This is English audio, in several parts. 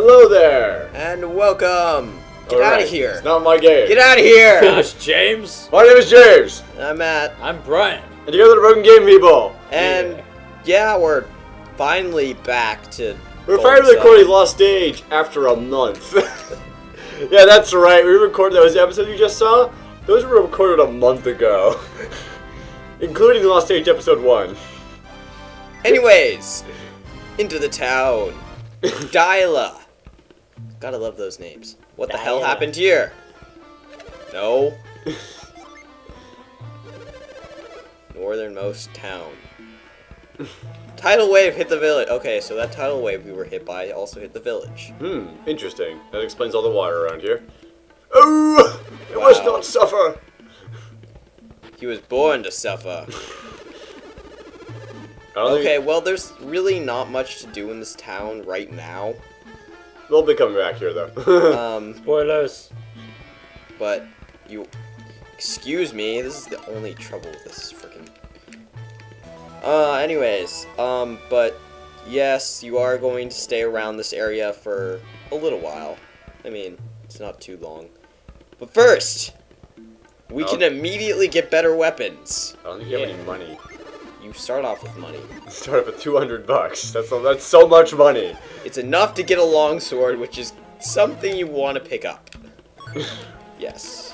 Hello there! And welcome! Get out of here! It's not my game. Get out of here! Gosh, James. My name is James! I'm Matt. I'm Brian. And together the Broken Game people! And yeah, we're finally back to... We're finally recording Lost Stage after a month. Yeah, that's right. We recorded those episodes you just saw. Those were recorded a month ago. Including Lost Stage episode 1. Anyways, into the town. Dyla. Gotta love those names. What the hell happened here? No. Northernmost town. Tidal wave hit the village. Okay, so that tidal wave we were hit by also hit the village. Interesting. That explains all the water around here. Oh! It must not suffer! He was born to suffer. Okay, Okay, well, there's really not much to do in this town right now. They'll be coming back here, though. Spoilers. But you... Excuse me, this is the only trouble with this freaking... anyways, but yes, you are going to stay around this area for a little while. I mean, it's not too long. But first, we can immediately get better weapons. I don't think you have any money. You start off with money. Start off with $200. That's so much money. It's enough to get a longsword, which is something you want to pick up. Yes.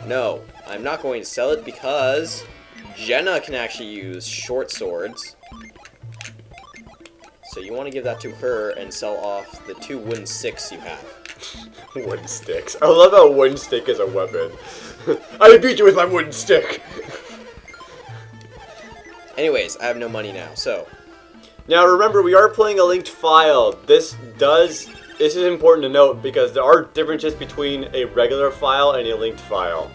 No, I'm not going to sell it because Jenna can actually use short swords. So you want to give that to her and sell off the 2 wooden sticks you have. Wooden sticks. I love how wooden stick is a weapon. I beat you with my wooden stick. Anyways, I have no money now, so... Now remember, we are playing a linked file. This is important to note because there are differences between a regular file and a linked file.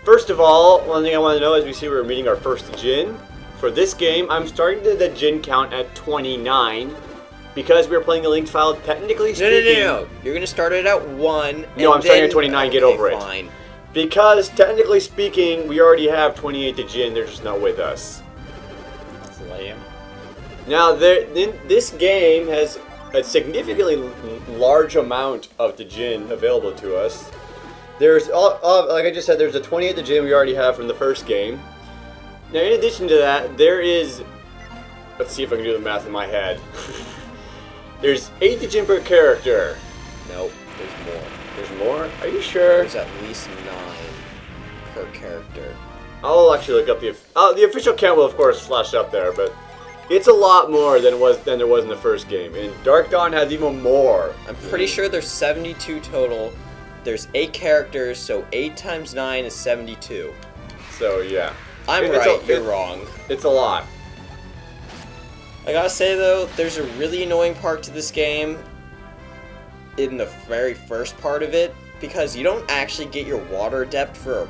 First of all, one thing I want to know is we see we're meeting our first Djinn. For this game, I'm starting the Djinn count at 29 because we're playing a linked file. Technically speaking... No. You're going to start it at 1. No, I'm starting at 29. Get over it. Fine. Because, technically speaking, we already have 28 Djinn, they're just not with us. That's lame. Now, this game has a significantly large amount of Djinn available to us. There's, like I just said, there's a 28 Djinn we already have from the first game. Now, in addition to that, there is... Let's see if I can do the math in my head. There's 8 Djinn per character. Nope, there's more. There's more? Are you sure? There's at least 9 per character. I'll actually look up the official count will of course flash up there, but it's a lot more than there was in the first game. And Dark Dawn has even more. I'm pretty sure there's 72 total. There's 8 characters, so 8 times 9 is 72. So yeah. I'm right, you're wrong. It's a lot. I gotta say though, there's a really annoying part to this game in the very first part of it, because you don't actually get your water depth for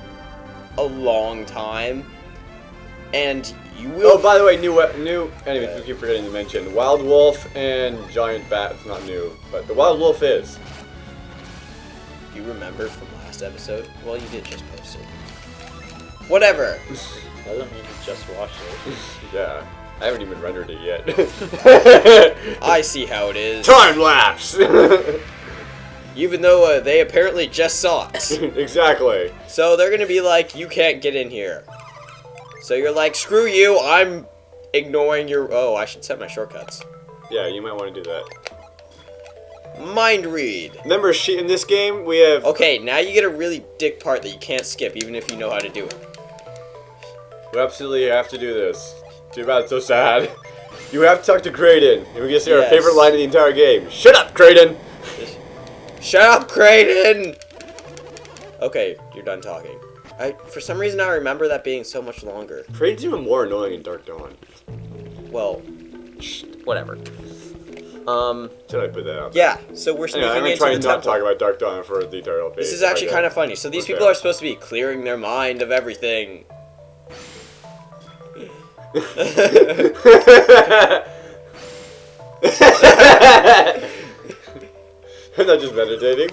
a long time, and you will... Oh, by the way, anyways, we keep forgetting to mention, Wild Wolf and Giant Bat, it's not new, but the Wild Wolf is. Do you remember from last episode? Well, you did just post it. Whatever. Doesn't mean you just watched it. Yeah, I haven't even rendered it yet. I see how it is. Time lapse! Even though they apparently just saw it. Exactly. So they're gonna be like, you can't get in here. So you're like, screw you, I'm ignoring your... Oh, I should set my shortcuts. Yeah, you might want to do that. Mind read. Remember, in this game, we have... Okay, now you get a really dick part that you can't skip, even if you know how to do it. We absolutely have to do this. Too bad, it's so sad. You have to talk to Kraden, and we get to see our favorite line of the entire game. Shut up, Kraden! Shut up, Kraden! Okay, you're done talking. For some reason, I remember that being so much longer. Kraden's even more annoying in Dark Dawn. Well, whatever. Should I put that out? Yeah, so we're sneaking I'm into trying the not temple. to talk about Dark Dawn for the entire page. This is actually kind of funny. So these people are supposed to be clearing their mind of everything. I'm not just meditating.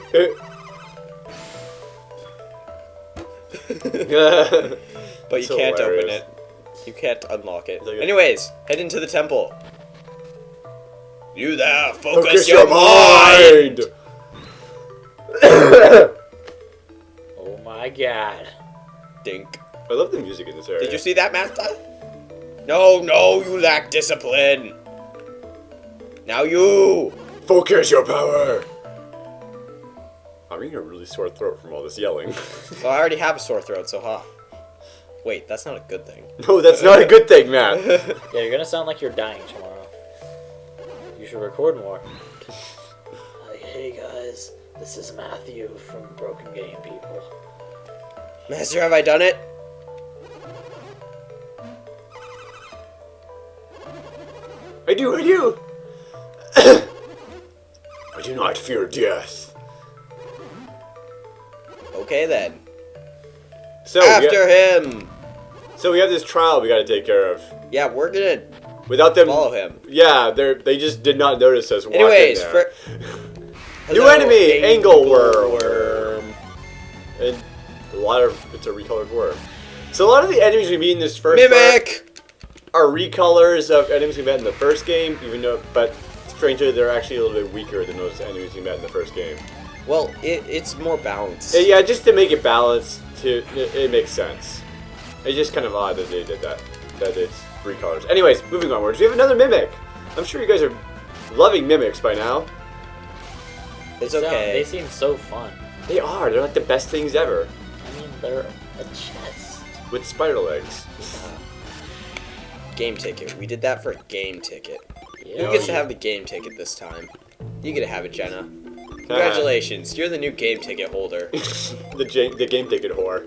But you can't open it. You can't unlock it. Anyways, head into the temple. You there, focus your mind! Oh my god. Dink. I love the music in this area. Did you see that, Master? No, you lack discipline. Now you. Focus your power! I'm getting a really sore throat from all this yelling. Well, I already have a sore throat, so Wait, that's not a good thing. No, that's not a good thing, Matt. Yeah, you're gonna sound like you're dying tomorrow. You should record more. Hey guys, this is Matthew from Broken Game People. Master, have I done it? I do. I do not fear death. Okay then. So After him. So we have this trial we got to take care of. Yeah, we're gonna Without them, follow him. Yeah, they just did not notice us walking Anyways, there. New Hello, enemy, Angleworm. Angleworm. And it's a recolored worm. So a lot of the enemies we meet in this first Mimic. part are recolors of enemies we met in the first game, but strangely they're actually a little bit weaker than those enemies we met in the first game. Well, it's more balanced. Yeah, just to make it balanced, it makes sense. It's just kind of odd that they did that it's recolors. Anyways, moving onwards, we have another Mimic. I'm sure you guys are loving Mimics by now. It's okay. They seem so fun. They are. They're like the best things ever. I mean, they're a chest. With spider legs. Game ticket. We did that for a game ticket. Yeah. Who gets to have the game ticket this time? You get to have it, Jenna. Congratulations, you're the new game ticket holder. the game ticket whore.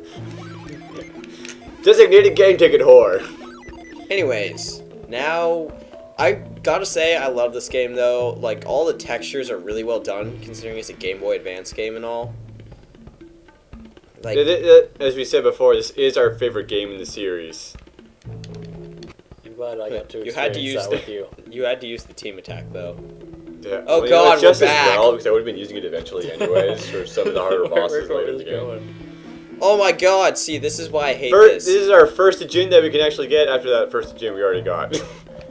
Designated game ticket whore. Anyways, now I gotta say I love this game though. Like all the textures are really well done considering it's a Game Boy Advance game and all. Like As we said before, this is our favorite game in the series. I'm glad I got to you had to experience use that with you. You had to use the team attack though. Yeah. Oh well, God, it's just we're as back. well because I would have been using it eventually anyways for some of the harder bosses Where later in is the game. going? Oh my God! See, this is why I hate This this. is our first Djinn that we can actually get after that first Djinn we already got.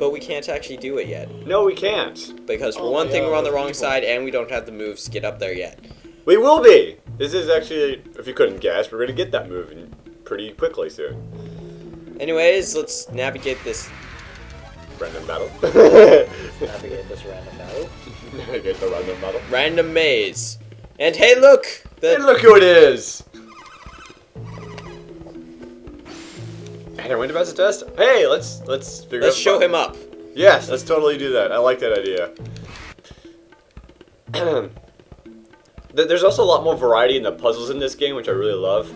But we can't actually do it yet No, we can't. because for Oh one my thing God, we're on the those wrong people. side and we don't have the moves to get up there yet. We will be. This is actually, if you couldn't guess, we're going to get that move pretty quickly soon. Anyways, let's navigate this. Random battle. Navigate this random battle. Navigate the random battle. Random maze. And hey, look! Hey, look who it is! And I went to pass the test. Hey, let's figure out. Let's show him up. Yes, let's totally do that. I like that idea. There's also a lot more variety in the puzzles in this game, which I really love.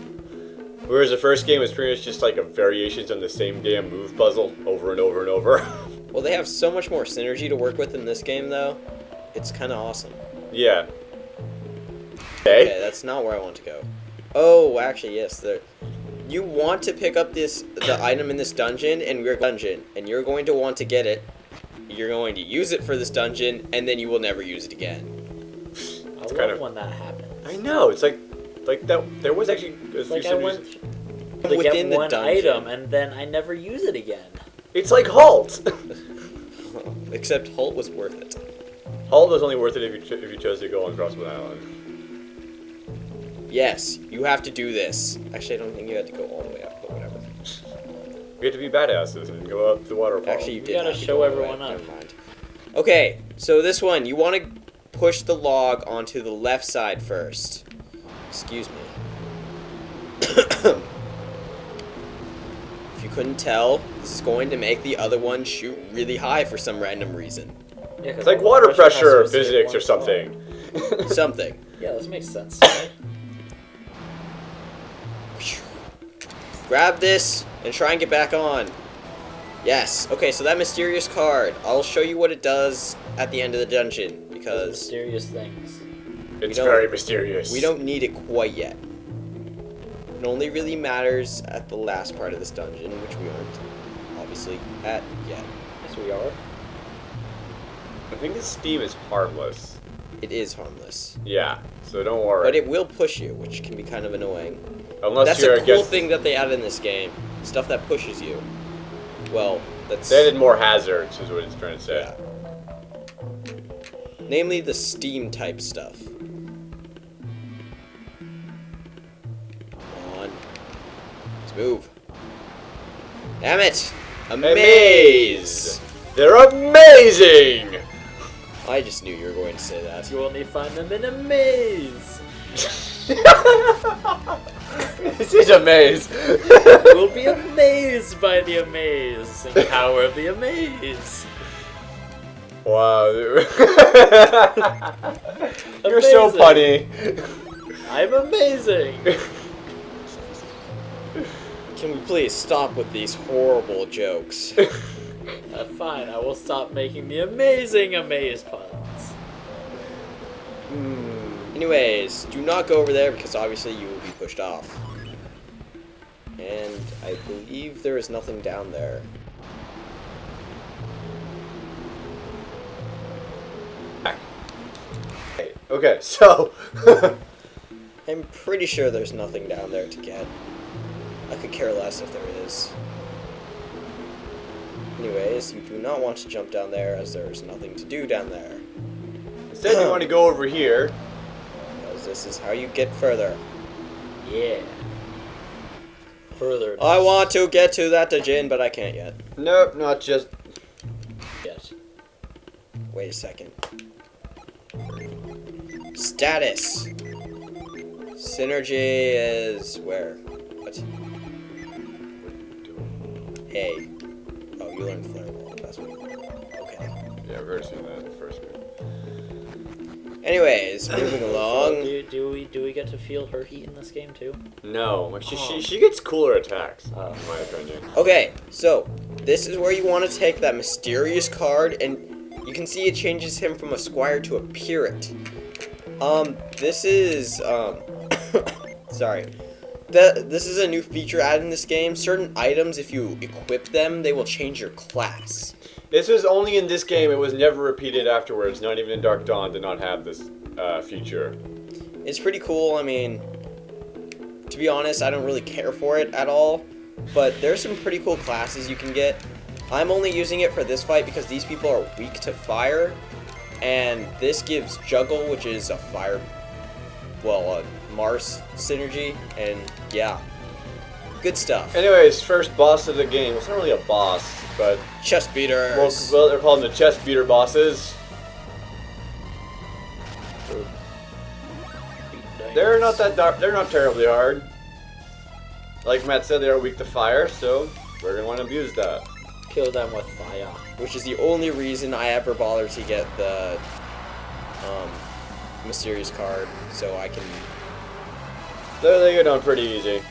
Whereas the first game was pretty much just like a variations on the same damn move puzzle over and over and over. Well, they have so much more synergy to work with in this game, though. It's kind of awesome. Yeah. Okay, that's not where I want to go. Oh, actually, yes. You want to pick up the item in this dungeon, and you're going to want to get it. You're going to use it for this dungeon, and then you will never use it again. I It's love kind of- when that happens. I know. It's like that. There was actually a It's few like I went synergies. to Within get the one dungeon. item and then I never use it again. It's like Halt. Except Holt was worth it. Halt was only worth it if you chose to go on Crossbow Island. Yes, you have to do this. Actually, I don't think you had to go all the way up, but whatever. We have to be badasses and go up the waterfall. Actually, you did gotta have to show go all the way everyone up. Never mind. Okay, so this one, you want to push the log onto the left side first. Excuse me. If you couldn't tell, this is going to make the other one shoot really high for some random reason. Yeah, 'cause It's like all the water pressure or has to be at physics one or something. spot. Something. Yeah, this makes sense. Grab this and try and get back on. Yes. Okay, so that mysterious card. I'll show you what it does at the end of the dungeon because Mysterious things. It's don't- very mysterious. we don't need it quite yet. It only really matters at the last part of this dungeon, which we aren't obviously at yet. Yes, we are. I think this steam is harmless. It is harmless, Yeah, so don't worry. but it will push you, which can be kind of annoying. Unless That's you're a cool against. thing that they added in this game. Stuff that pushes you. Well, that's They added more hazards, is what it's trying to say. yeah. Namely the steam type stuff. Come on. Let's move. Damn it! A maze! They're amazing! I just knew you were going to say that. You only find them in a maze. This is a maze. We'll be amazed by the amazing power of the amaze. Wow. You're so Amazing. funny. I'm amazing. Can we please stop with these horrible jokes? Fine, I will stop making the amazing amaze puns. Anyways, do not go over there because obviously you will be pushed off. And I believe there is nothing down there. Okay, so I'm pretty sure there's nothing down there to get. I could care less if there is. Anyways, you do not want to jump down there as there is nothing to do down there. instead you want to go over here. Because this is how you get further. Yeah. Further. I want to get to that Djinn, but I can't yet. Nope, not just. Yes. Wait a second. Status. Synergy is where? What? A. Oh, you learned Flare Ball. That's what. Okay. Yeah, we've already seen that in the first one. Anyways, moving along. Do we get to feel her heat in this game too? No, like she gets cooler attacks, in my opinion. Okay, so this is where you want to take that mysterious card, and you can see it changes him from a squire to a pirate. This is sorry. This is a new feature added in this game. Certain items, if you equip them, they will change your class. This was only in this game. It was never repeated afterwards. Not even in Dark Dawn did not have this feature. It's pretty cool. I mean, to be honest, I don't really care for it at all. But there's some pretty cool classes you can get. I'm only using it for this fight because these people are weak to fire. And this gives Juggle, which is a fire, well, a Mars synergy. And yeah, good stuff. Anyways, first boss of the game. Well, it's not really a boss, but Chest beaters. well, they're calling the chest beater bosses. They're not that dark. They're not terribly hard. Like Matt said, they are weak to fire, so we're gonna want to abuse that. Kill them with fire. Which is the only reason I ever bothered to get the mysterious card, so I can. They go down pretty easy.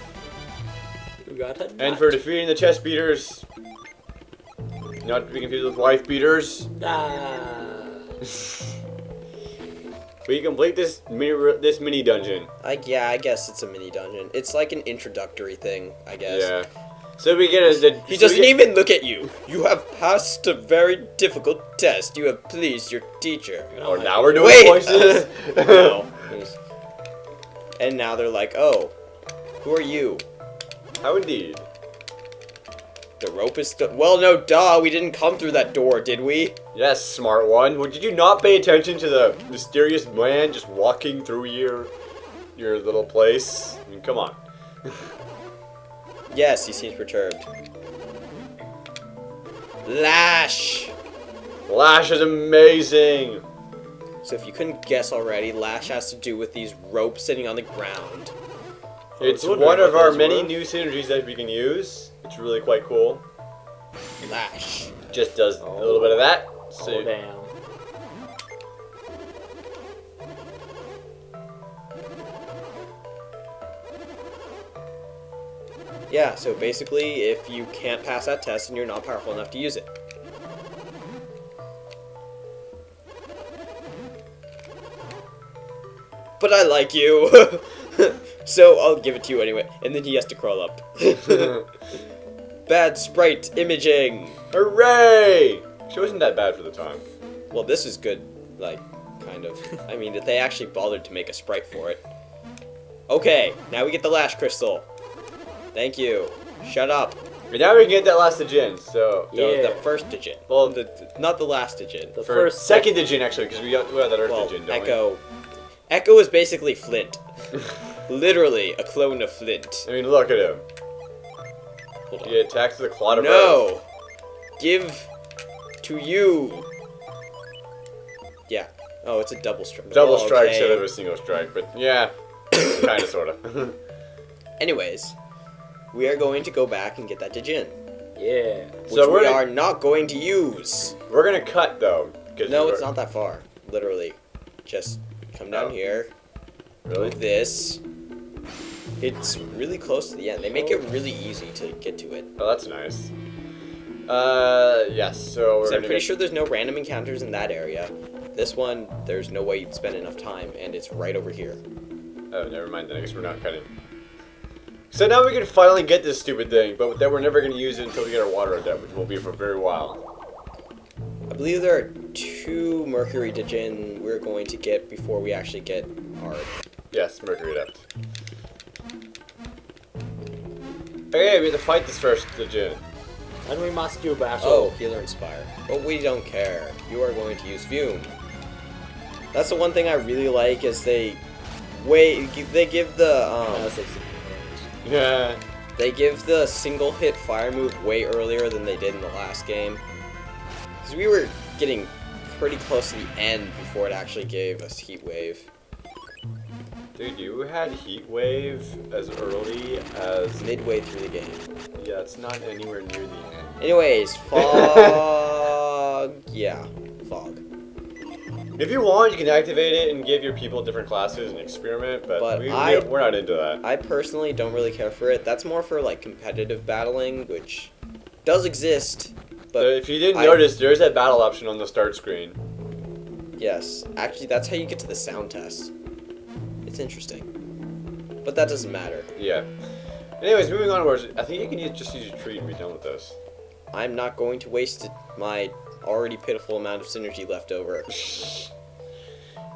You got it. And for defeating the chest beaters, not to be confused with wife beaters, we complete this mini dungeon. Yeah, I guess it's a mini dungeon. It's like an introductory thing, I guess. Yeah. So we get He doesn't even look at you. You have passed a very difficult test. You have pleased your teacher. Oh, now we're doing Wait! voices. No. And now they're like, oh, who are you? How indeed. The rope is still. Well, no, duh. We didn't come through that door, did we? Yes, smart one. Well, did you not pay attention to the mysterious man just walking through your little place? I mean, come on. Yes, he seems perturbed. Lash! Lash is amazing. So if you couldn't guess already, Lash has to do with these ropes sitting on the ground. It's wondering one of what our those many were. new synergies that we can use. It's really quite cool. Lash. Just does a little bit of that. So Oh damn. Yeah, so basically, if you can't pass that test, then you're not powerful enough to use it. But I like you. So I'll give it to you anyway. And then he has to crawl up. Bad sprite imaging. Hooray! She wasn't that bad for the time. Well, this is good, like, kind of. I mean, that they actually bothered to make a sprite for it. Okay, now we get the Lash Crystal. Thank you. Shut up. And now we can get that last Djinn, so... Yeah. The first Djinn. Well, Not the last Djinn. The for first second Djinn, actually, because we got that Earth Well, Djinn, don't Echo. Echo is basically Flint. Literally a clone of Flint. we? I mean, look at him. Hold on. He attacks the clot of Earth. No! Give to you. Yeah. Oh, it's a double strike. Double Oh, strike okay. instead of a single strike, but yeah. Kind of, sort of. Anyways, we are going to go back and get that Djinn. Yeah. Which So we we're are not going to use. We're gonna cut, though. 'cause No, we're- it's not that far. Literally. Just come down Oh. here. Really? This. It's really close to the end. They make it really easy to get to it. Oh, that's nice. Yes, so we're So I'm gonna pretty get... sure there's no random encounters in that area. This one, there's no way you'd spend enough time, and it's right over here. Oh, never mind then. I guess we're not cutting. So now we can finally get this stupid thing, but then we're never going to use it until we get our water adept, which will be for a very while. I believe there are 2 Mercury Djinn we're going to get before we actually get our... Yes, Mercury adept. Okay, we have to fight this first Djinn. And we must do battle. Oh, Healer Inspire. But we don't care. You are going to use Fume. That's the one thing I really like is they give the Yeah. they give the single hit fire move way earlier than they did in the last game. Because we were getting pretty close to the end before it actually gave us Heat Wave. Dude, you had Heat Wave as early as... Midway through the game. Yeah, it's not anywhere near the end. Anyways, Fog... yeah, Fog. If you want, you can activate it and give your people different classes and experiment, but, But we're not into that. I personally don't really care for it. That's more for like competitive battling, which does exist. So But if you didn't notice, there's that battle option on the start screen. yes, actually that's how you get to the sound test. It's interesting. But that doesn't matter. Yeah. Anyways, moving onwards, I think you can just use your tree and be done with this. I'm not going to waste my already pitiful amount of synergy left over.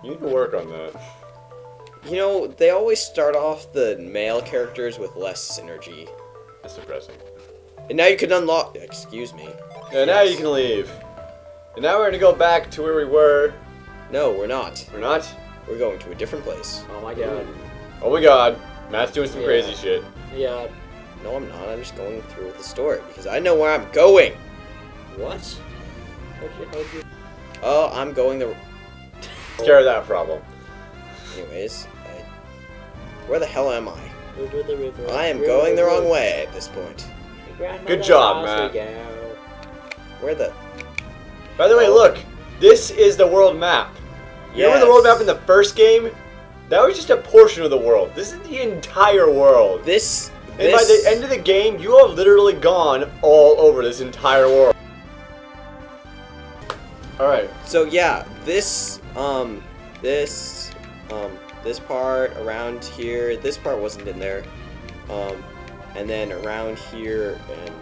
You need to work on that. You know, they always start off the male characters with less synergy. That's depressing. And now you can unlock... Excuse me. And now you can leave. And now we're going to go back to where we were. No, we're not. We're not? We're going to a different place. Oh my god. Oh my god. Matt's doing some Yeah. crazy shit. Yeah. No, I'm not. I'm just going through with the story because I know where I'm going. What? How'd you... Oh, I'm going the... Take care of that problem. Anyways, where the hell am I? Over the river. I am going the wrong way at this point. Good job, Matt. Where the... By the way, look. This is the world map. You remember the world map in the first game? That was just a portion of the world. This is the entire world. This... And by the end of the game, you have literally gone all over this entire world. Alright. So yeah, this part around here, this part wasn't in there. And then around here and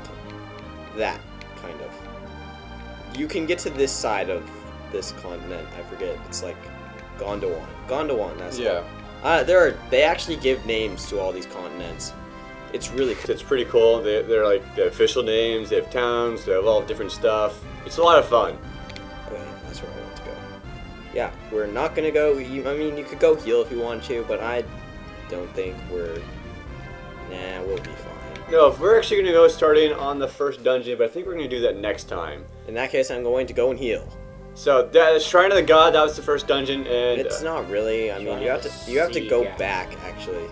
that, kind of. You can get to this side of this continent, I forget, it's like Gondwan. Gondwan, that's Yeah. They actually give names to all these continents. It's really cool. It's pretty cool. They're like the official names, they have towns, they have all different stuff. It's a lot of fun. Okay, that's where I want to go. Yeah, we're not gonna go. I mean, you could go heal if you want to, but I don't think we're. Nah, we'll be fine. No, if we're actually going to go starting on the first dungeon, but I think we're going to do that next time. In that case, I'm going to go and heal. So, that Shrine of the God, that was the first dungeon, and... It's not really. I mean, you have to go back actually.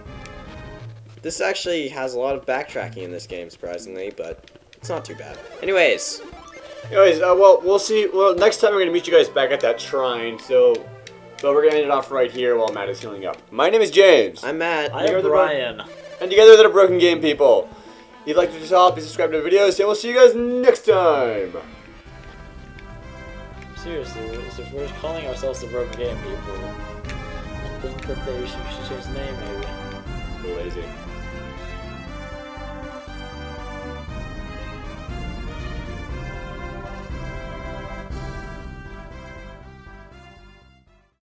This actually has a lot of backtracking in this game, surprisingly, but it's not too bad. Anyways, well, we'll see. Well, next time we're going to meet you guys back at that shrine, so we're going to end it off right here while Matt is healing up. My name is James. I'm Matt. I'm Brian. And together they're the Broken Game people. If you'd like to help, please subscribe to the videos, and we'll see you guys next time. Seriously, if we're calling ourselves the Broken Game people, I think that we should change the name maybe. We're lazy.